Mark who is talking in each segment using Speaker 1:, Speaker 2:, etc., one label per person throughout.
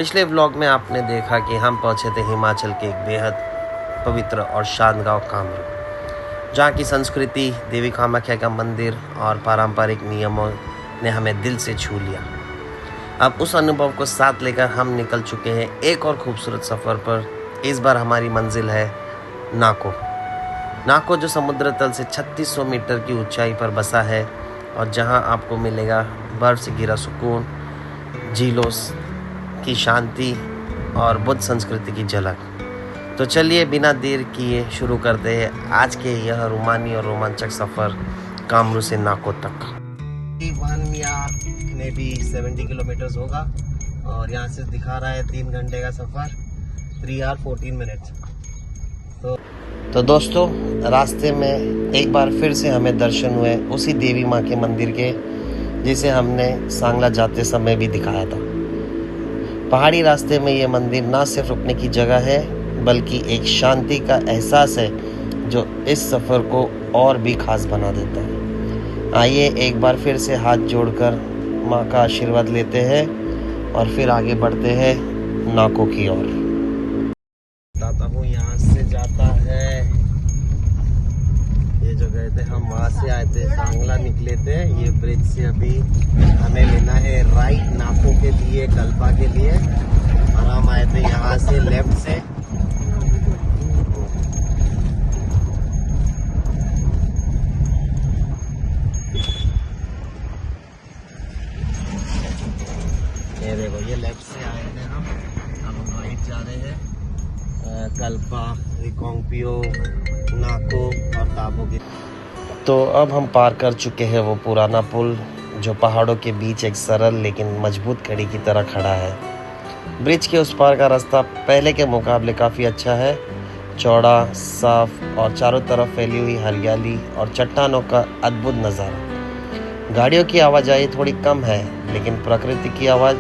Speaker 1: पिछले व्लॉग में आपने देखा कि हम पहुंचे थे हिमाचल के एक बेहद पवित्र और शांत गाँव कामरू, जहाँ की संस्कृति, देवी कामाख्या का मंदिर और पारंपरिक नियमों ने हमें दिल से छू लिया। अब उस अनुभव को साथ लेकर हम निकल चुके हैं एक और खूबसूरत सफ़र पर। इस बार हमारी मंजिल है नाको। नाको जो समुद्र तल से 3600 मीटर की ऊंचाई पर बसा है और जहां आपको मिलेगा बर्फ़ से घिरा सुकून, झीलों की शांति और बुद्ध संस्कृति की झलक। तो चलिए बिना देर किए शुरू करते हैं आज के यह रोमानी और रोमांचक सफ़र कामरू से नाको तक। 1 या में भी 70 किलोमीटर्स होगा और यहाँ से दिखा रहा है 3 घंटे का सफ़र, 3 आवर 14 मिनट्स। तो दोस्तों, रास्ते में एक बार फिर से हमें दर्शन हुए उसी देवी माँ के मंदिर के, जिसे हमने सांगला जाते समय भी दिखाया था। पहाड़ी रास्ते में ये मंदिर ना सिर्फ रुकने की जगह है बल्कि एक शांति का एहसास है जो इस सफ़र को और भी खास बना देता है। आइए एक बार फिर से हाथ जोड़कर माँ का आशीर्वाद लेते हैं और फिर आगे बढ़ते हैं नाको की ओर। बताता हूँ, यहाँ से जाता है, ये जो गए थे हम वहाँ से आए थे, सांगला निकले थे। ये ब्रिज से अभी हमें लेना है राइट नाको के लिए, कल्पा के लिए, और हम आए थे यहाँ से लेफ्ट से। ये देखो, ये लेफ्ट से आए थे हम, अब हम राइट जा रहे हैं। कल्पा, रिकोंगपियो, नाको और ताबो की। तो अब हम पार कर चुके हैं वो पुराना पुल जो पहाड़ों के बीच एक सरल लेकिन मजबूत कड़ी की तरह खड़ा है। ब्रिज के उस पार का रास्ता पहले के मुकाबले काफ़ी अच्छा है, चौड़ा, साफ और चारों तरफ फैली हुई हरियाली और चट्टानों का अद्भुत नज़ारा। गाड़ियों की आवाजाही थोड़ी कम है, लेकिन प्रकृति की आवाज़,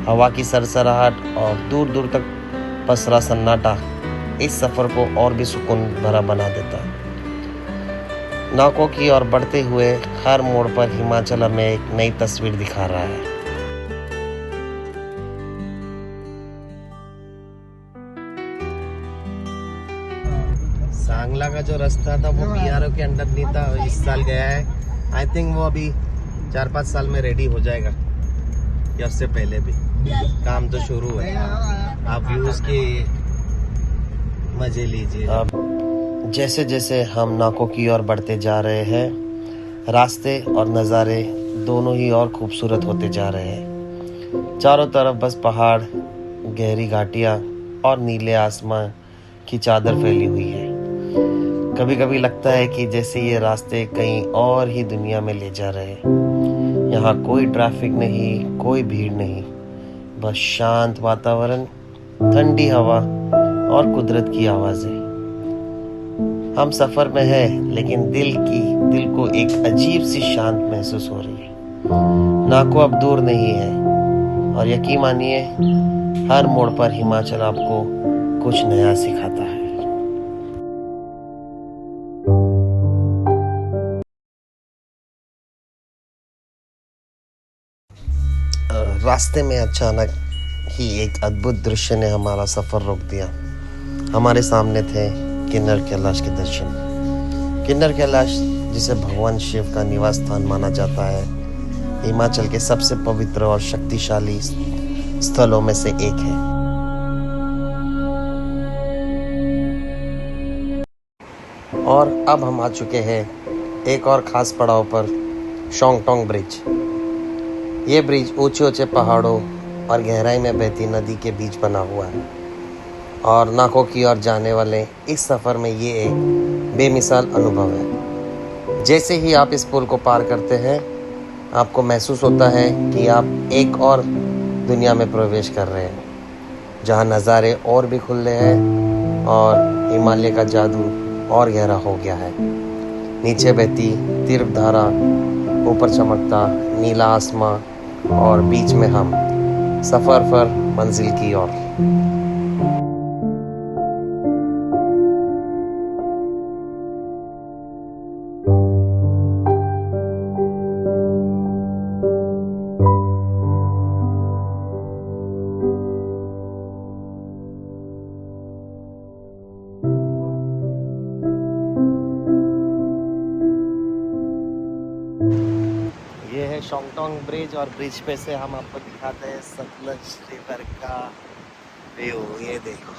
Speaker 1: हवा की सरसराहट और दूर दूर तक पसरा सन्नाटा इस सफ़र को और भी सुकून भरा बना देता है। नाको की ओर बढ़ते हुए हर मोड़ पर हिमाचल हमें एक नई तस्वीर दिखा रहा है। सांगला का जो रास्ता था वो बीआरओ के अंडर नहीं था, इस साल गया है। आई थिंक वो अभी 4-5 साल में रेडी हो जाएगा या उससे पहले भी। काम तो शुरू है, आप व्यूज के मजे लीजिए। अब जैसे जैसे हम नाको की ओर बढ़ते जा रहे हैं, रास्ते और नज़ारे दोनों ही और खूबसूरत होते जा रहे हैं। चारों तरफ बस पहाड़, गहरी घाटियाँ और नीले आसमान की चादर फैली हुई है। कभी कभी लगता है कि जैसे ये रास्ते कहीं और ही दुनिया में ले जा रहे हैं। यहाँ कोई ट्रैफिक नहीं, कोई भीड़ नहीं, बस शांत वातावरण, ठंडी हवा और कुदरत की आवाज़ें। हम सफ़र में हैं, लेकिन दिल को एक अजीब सी शांत महसूस हो रही है। नाको अब दूर नहीं है और यकीन मानिए, हर मोड़ पर हिमाचल आपको कुछ नया सिखाता है। रास्ते में अचानक ही एक अद्भुत दृश्य ने हमारा सफ़र रोक दिया। हमारे सामने थे किन्नर कैलाश के दर्शन। किन्नर कैलाश, जिसे भगवान शिव का निवास स्थान माना जाता है, हिमाचल के सबसे पवित्र और शक्तिशाली स्थलों में से एक है। और अब हम आ चुके हैं एक और ख़ास पड़ाव पर, शोंगटोंग ब्रिज। ये ब्रिज ऊंचे ऊंचे पहाड़ों और गहराई में बहती नदी के बीच बना हुआ है और नाको की ओर जाने वाले इस सफ़र में ये एक बेमिसाल अनुभव है। जैसे ही आप इस पुल को पार करते हैं, आपको महसूस होता है कि आप एक और दुनिया में प्रवेश कर रहे हैं, जहाँ नज़ारे और भी खुले हैं और हिमालय का जादू और गहरा हो गया है। नीचे बहती तीर्थ धारा, ऊपर चमकता नीला आसमां और बीच में हम सफ़र पर मंजिल की ओर। ये है शोंगटोंग ब्रिज और ब्रिज पे से हम आपको दिखाते हैं सतलज रिवर का व्यू। ये देखो,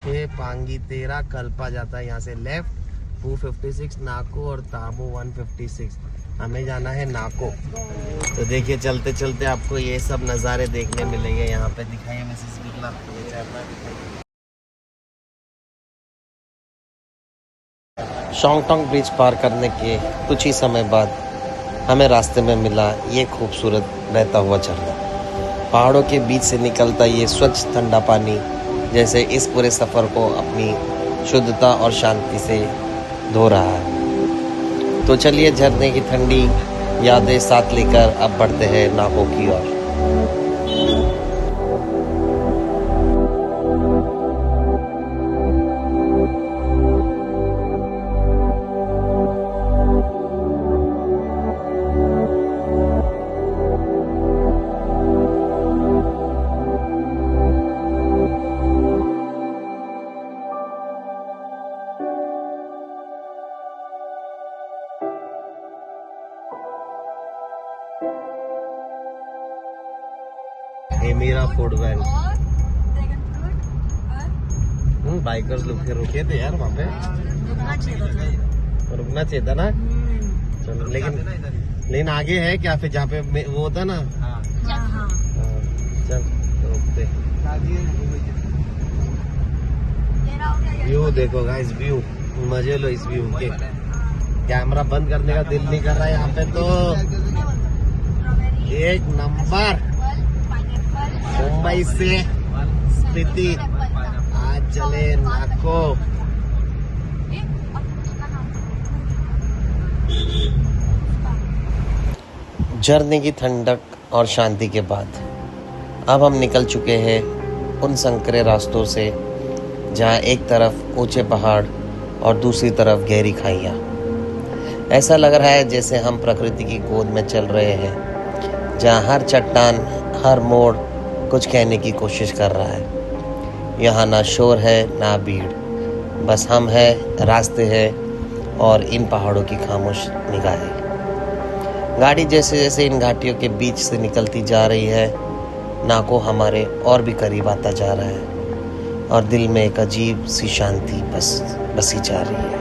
Speaker 1: ये पांगी तेरा कल्पा जाता है यहाँ से लेफ्ट 256 नाको और ताबू 156। हमें जाना है नाको। तो देखिए चलते चलते आपको ये सब नज़ारे देखने मिलेंगे यहाँ पे। दिखाइए मिसेस बिरला, ये झरना दिखाइए। शोंगटोंग ब्रिज पार करने के कुछ ही समय बाद हमें रास्ते में मिला ये खूबसूरत बहता हुआ झरना। पहाड़ों के बीच से निकलता ये स्वच्छ ठंडा पानी जैसे इस पूरे सफ़र को अपनी शुद्धता और शांति से धो रहा है। तो चलिए झरने की ठंडी यादें साथ लेकर अब बढ़ते हैं नाको की ओर। ये मेरा फूड वैन। बाइकर्स लोग रुके थे यार वहाँ पे, रुकना चाहिए था ना। चलो लेकिन आगे है क्या फिर जहाँ पे वो होता ना। हाँ, चल रुकते। व्यू देखो गाइस, व्यू मजे लो इस व्यू के। कैमरा बंद करने का दिल नहीं कर रहा है यहाँ पे। तो एक नंबर मुंबई से स्थिति आज चले नाको। झरने की ठंडक और शांति के बाद अब हम निकल चुके हैं उन संकरे रास्तों से जहाँ एक तरफ ऊंचे पहाड़ और दूसरी तरफ गहरी खाइयाँ। ऐसा लग रहा है जैसे हम प्रकृति की गोद में चल रहे हैं, जहाँ हर चट्टान हर मोड़ कुछ कहने की कोशिश कर रहा है। यहाँ ना शोर है ना भीड़, बस हम हैं, रास्ते हैं और इन पहाड़ों की खामोश निगाहें। गाड़ी जैसे जैसे इन घाटियों के बीच से निकलती जा रही है, नाको हमारे और भी करीब आता जा रहा है और दिल में एक अजीब सी शांति बसी जा रही है।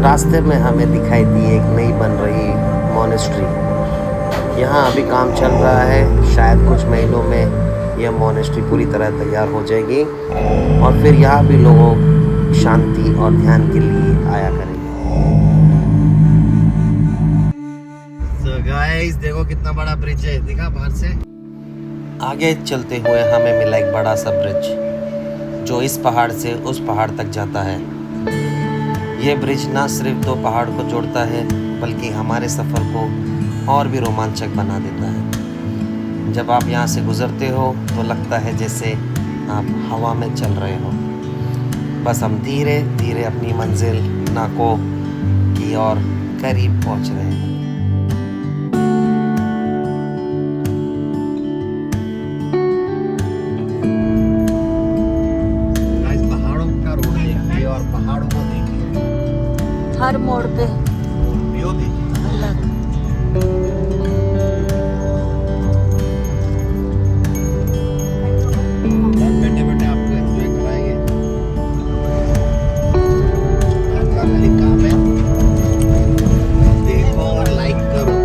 Speaker 1: रास्ते में हमें दिखाई दी एक नई बन रही मोनेस्ट्री। यहाँ अभी काम चल रहा है, शायद कुछ महीनों में यह मोनेस्ट्री पूरी तरह तैयार हो जाएगी और फिर यहाँ भी लोग शांति और ध्यान के लिए आया करेंगे। So guys, देखो कितना बड़ा ब्रिज है, दिखा बाहर से। आगे चलते हुए हमें मिला एक बड़ा सा ब्रिज जो इस पहाड़ से उस पहाड़ तक जाता है। ये ब्रिज ना सिर्फ दो पहाड़ को जोड़ता है बल्कि हमारे सफ़र को और भी रोमांचक बना देता है। जब आप यहाँ से गुज़रते हो तो लगता है जैसे आप हवा में चल रहे हो। बस हम धीरे धीरे अपनी मंजिल नाको की ओर करीब पहुँच रहे हैं। पहाड़ों को देखिए,
Speaker 2: हर मोड़ पे
Speaker 1: व्यू देखिए
Speaker 2: अलग।
Speaker 1: बैठे बैठे आपको एंजॉय कराएंगे। आपका खाली काम है देखो और लाइक करो।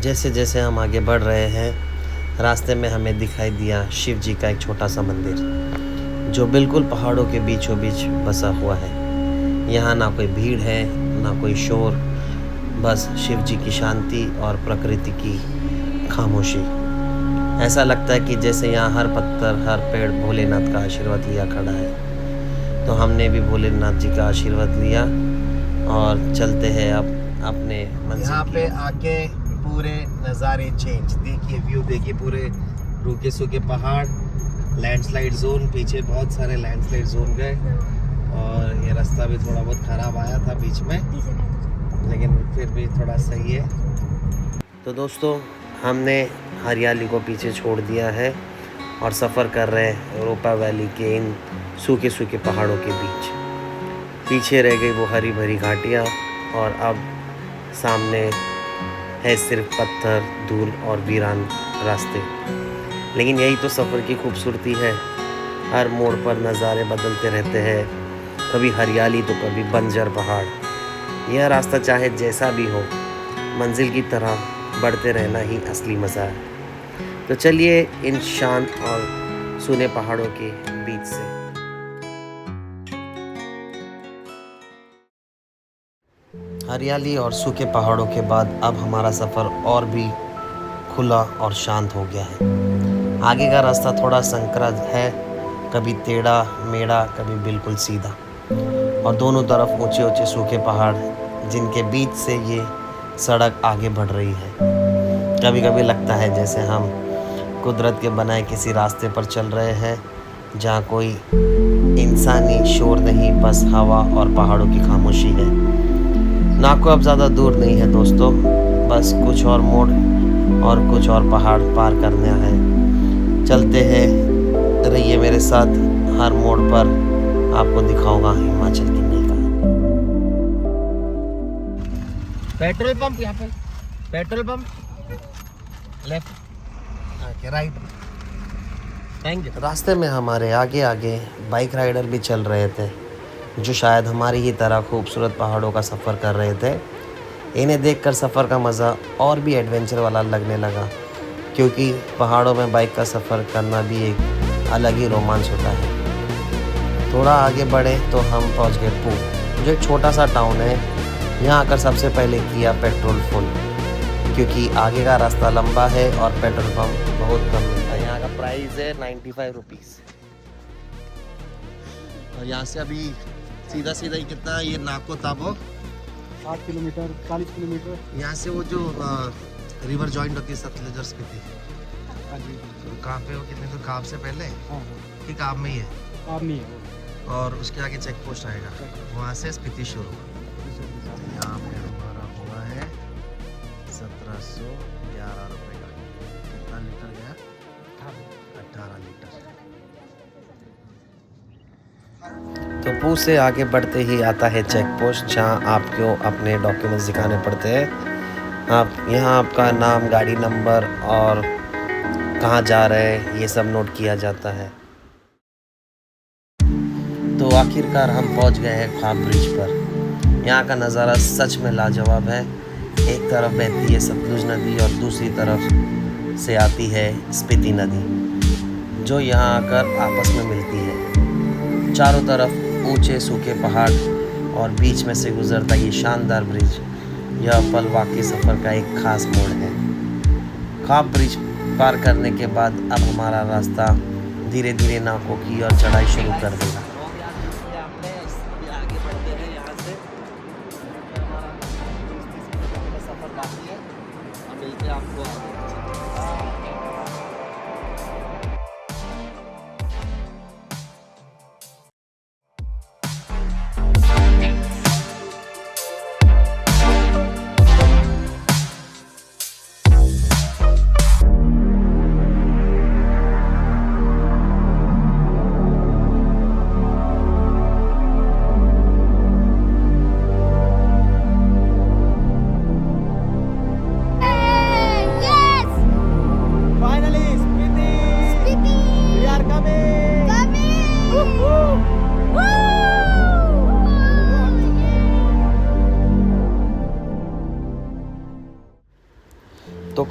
Speaker 1: जैसे जैसे हम आगे बढ़ रहे हैं, रास्ते में हमें दिखाई दिया शिव जी का एक छोटा सा मंदिर जो बिल्कुल पहाड़ों के बीचों बीच बसा हुआ है। यहाँ ना कोई भीड़ है, ना कोई शोर, बस शिव जी की शांति और प्रकृति की खामोशी। ऐसा लगता है कि जैसे यहाँ हर पत्थर, हर पेड़ भोलेनाथ का आशीर्वाद लिया खड़ा है। तो हमने भी भोलेनाथ जी का आशीर्वाद लिया और चलते हैं अब अपने मंजिल। यहाँ पे आके पूरे नज़ारे चेंज, देखिए व्यू देखिए, पूरे रूखे सूखे पहाड़, लैंडस्लाइड जोन, पीछे बहुत सारे लैंडस्लाइड जोन गए और ये रास्ता भी थोड़ा बहुत ख़राब आया था बीच में, लेकिन फिर भी थोड़ा सही है। तो दोस्तों, हमने हरियाली को पीछे छोड़ दिया है और सफ़र कर रहे हैं रोपा वैली के इन सूखे सूखे पहाड़ों के बीच। पीछे रह गई वो हरी भरी घाटियाँ और अब सामने है सिर्फ पत्थर, धूल और वीरान रास्ते। लेकिन यही तो सफ़र की खूबसूरती है, हर मोड़ पर नज़ारे बदलते रहते हैं, कभी हरियाली तो कभी बंजर पहाड़। यह रास्ता चाहे जैसा भी हो, मंजिल की तरह बढ़ते रहना ही असली मज़ा है। तो चलिए इन शांत और सूने पहाड़ों के बीच से हरियाली और सूखे पहाड़ों के बाद अब हमारा सफ़र और भी खुला और शांत हो गया है। आगे का रास्ता थोड़ा संकरा है, कभी टेढ़ा मेढ़ा, कभी बिल्कुल सीधा, और दोनों तरफ ऊंचे ऊंचे सूखे पहाड़ जिनके बीच से ये सड़क आगे बढ़ रही है। कभी कभी लगता है जैसे हम कुदरत के बनाए किसी रास्ते पर चल रहे हैं, जहाँ कोई इंसानी शोर नहीं, बस हवा और पहाड़ों की खामोशी है। नाको अब ज़्यादा दूर नहीं है दोस्तों, बस कुछ और मोड़ और कुछ और पहाड़ पार करना है। चलते हैं, रहिए मेरे साथ, हर मोड़ पर आपको दिखाऊंगा हिमाचल की नई कहानी। पेट्रोल पंप, यहाँ पे petrol pump, left, okay, right, thank you. रास्ते में हमारे आगे आगे बाइक राइडर भी चल रहे थे जो शायद हमारी ही तरह खूबसूरत पहाड़ों का सफ़र कर रहे थे। इन्हें देखकर सफ़र का मज़ा और भी एडवेंचर वाला लगने लगा, क्योंकि पहाड़ों में बाइक का सफ़र करना भी एक अलग ही रोमांच होता है। थोड़ा आगे बढ़े तो हम पहुंच गए पू, जो एक छोटा सा टाउन है। यहाँ आकर सबसे पहले किया पेट्रोल फुल, क्योंकि आगे का रास्ता लंबा है और पेट्रोल पंप बहुत कम मिलता है। यहाँ का प्राइस है 95 रुपीज़। और यहाँ से अभी सीधा सीधा ही कितना, ये नाको ताबो
Speaker 2: 8 किलोमीटर 40 किलोमीटर।
Speaker 1: यहाँ से वो जो रिवर जॉइंट होती है सतलुज और स्पीति,
Speaker 2: हाँ जी,
Speaker 1: तो कहाँ पे हो, कितने तो काब से पहले
Speaker 2: हाँ
Speaker 1: कि काब में ही है,
Speaker 2: आप नहीं है
Speaker 1: और उसके आगे चेक पोस्ट आएगा, वहाँ से स्पीति शुरू। यहाँ पे हमारा हुआ है 1711 रुपये का। कितना लीटर गया? 18 लीटर। तो पू से आगे बढ़ते ही आता है चेक पोस्ट, जहाँ आपको अपने डॉक्यूमेंट्स दिखाने पड़ते हैं। आप यहाँ आपका नाम, गाड़ी नंबर और कहाँ जा रहे हैं ये सब नोट किया जाता है। तो आखिरकार हम पहुँच गए हैं ख्वाब ब्रिज पर। यहाँ का नज़ारा सच में लाजवाब है। एक तरफ बहती है सतलुज नदी और दूसरी तरफ से आती है स्पीति नदी, जो यहाँ आकर आपस में मिलती है। चारों तरफ ऊंचे सूखे पहाड़ और बीच में से गुजरता ये शानदार ब्रिज, यह पल वाकई सफ़र का एक खास मोड़ है। ख्वाब ब्रिज पार करने के बाद अब हमारा रास्ता धीरे धीरे नाकों की ओर चढ़ाई शुरू कर देगा। आगे बढ़ते हैं यहाँ से, हमारा सफ़र बाकी है, हम मिलते हैं आपको।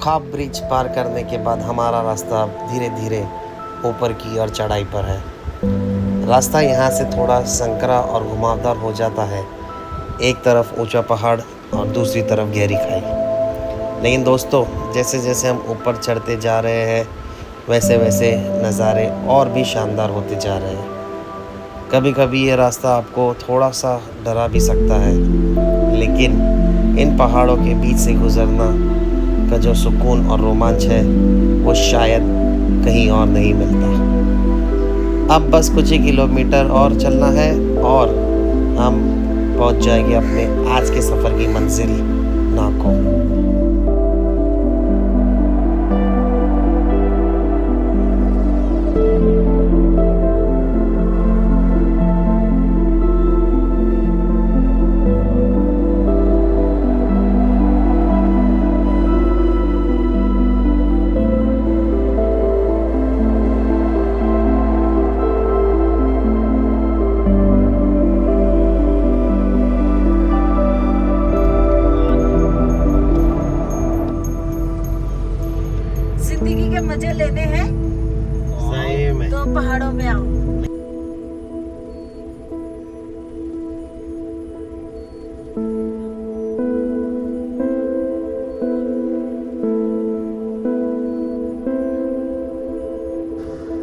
Speaker 1: खाब ब्रिज पार करने के बाद हमारा रास्ता धीरे धीरे ऊपर की ओर चढ़ाई पर है। रास्ता यहाँ से थोड़ा संकरा और घुमावदार हो जाता है, एक तरफ ऊंचा पहाड़ और दूसरी तरफ गहरी खाई। लेकिन दोस्तों, जैसे जैसे हम ऊपर चढ़ते जा रहे हैं वैसे वैसे नज़ारे और भी शानदार होते जा रहे हैं। कभी कभी ये रास्ता आपको थोड़ा सा डरा भी सकता है, लेकिन इन पहाड़ों के बीच से गुज़रना का जो सुकून और रोमांच है वो शायद कहीं और नहीं मिलता। अब बस कुछ ही किलोमीटर और चलना है और हम पहुंच जाएंगे अपने आज के सफ़र की मंजिल नाको।
Speaker 3: जिंदगी के मजे लेने हैं
Speaker 1: सही में
Speaker 3: तो पहाड़ों में आओ।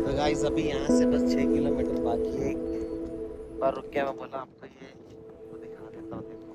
Speaker 1: तो गाइस अभी यहाँ से बस 6 किलोमीटर बाकी है। पर रुक के मैं बोला आपको ये दिखा देता हूँ। देखो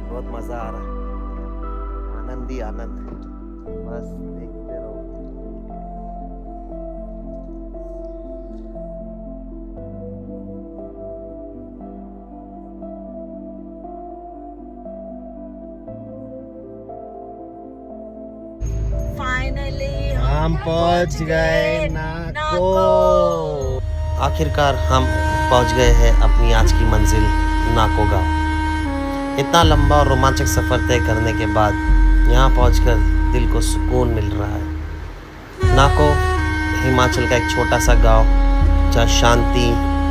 Speaker 1: बहुत मज़ा आ रहा है, आनंद ही आनंद, बस देखते रहो।
Speaker 3: फाइनली
Speaker 1: हम पहुंच गए नाको। आखिरकार हम पहुंच गए हैं अपनी आज की मंजिल नाको गांव। इतना लंबा और रोमांचक सफ़र तय करने के बाद यहाँ पहुंचकर दिल को सुकून मिल रहा है। नाको हिमाचल का एक छोटा सा गांव जहाँ शांति,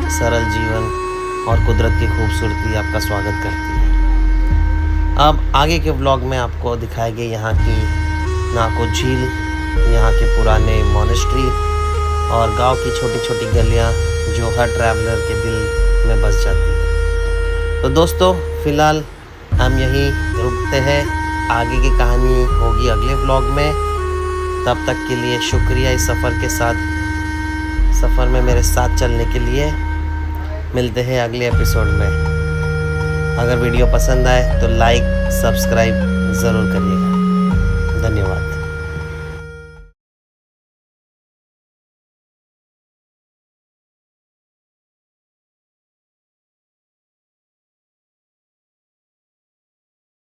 Speaker 1: सरल जीवन और कुदरत की खूबसूरती आपका स्वागत करती है। अब आगे के व्लॉग में आपको दिखाएंगे यहाँ की नाको झील, यहाँ के पुराने मॉनेस्ट्री और गांव की छोटी छोटी गलियाँ जो हर ट्रैवलर के दिल में बस जाती है। तो दोस्तों, फ़िलहाल हम यहीं रुकते हैं, आगे की कहानी होगी अगले व्लॉग में। तब तक के लिए शुक्रिया इस सफ़र में मेरे साथ चलने के लिए। मिलते हैं अगले एपिसोड में। अगर वीडियो पसंद आए तो लाइक सब्सक्राइब ज़रूर करिएगा। धन्यवाद।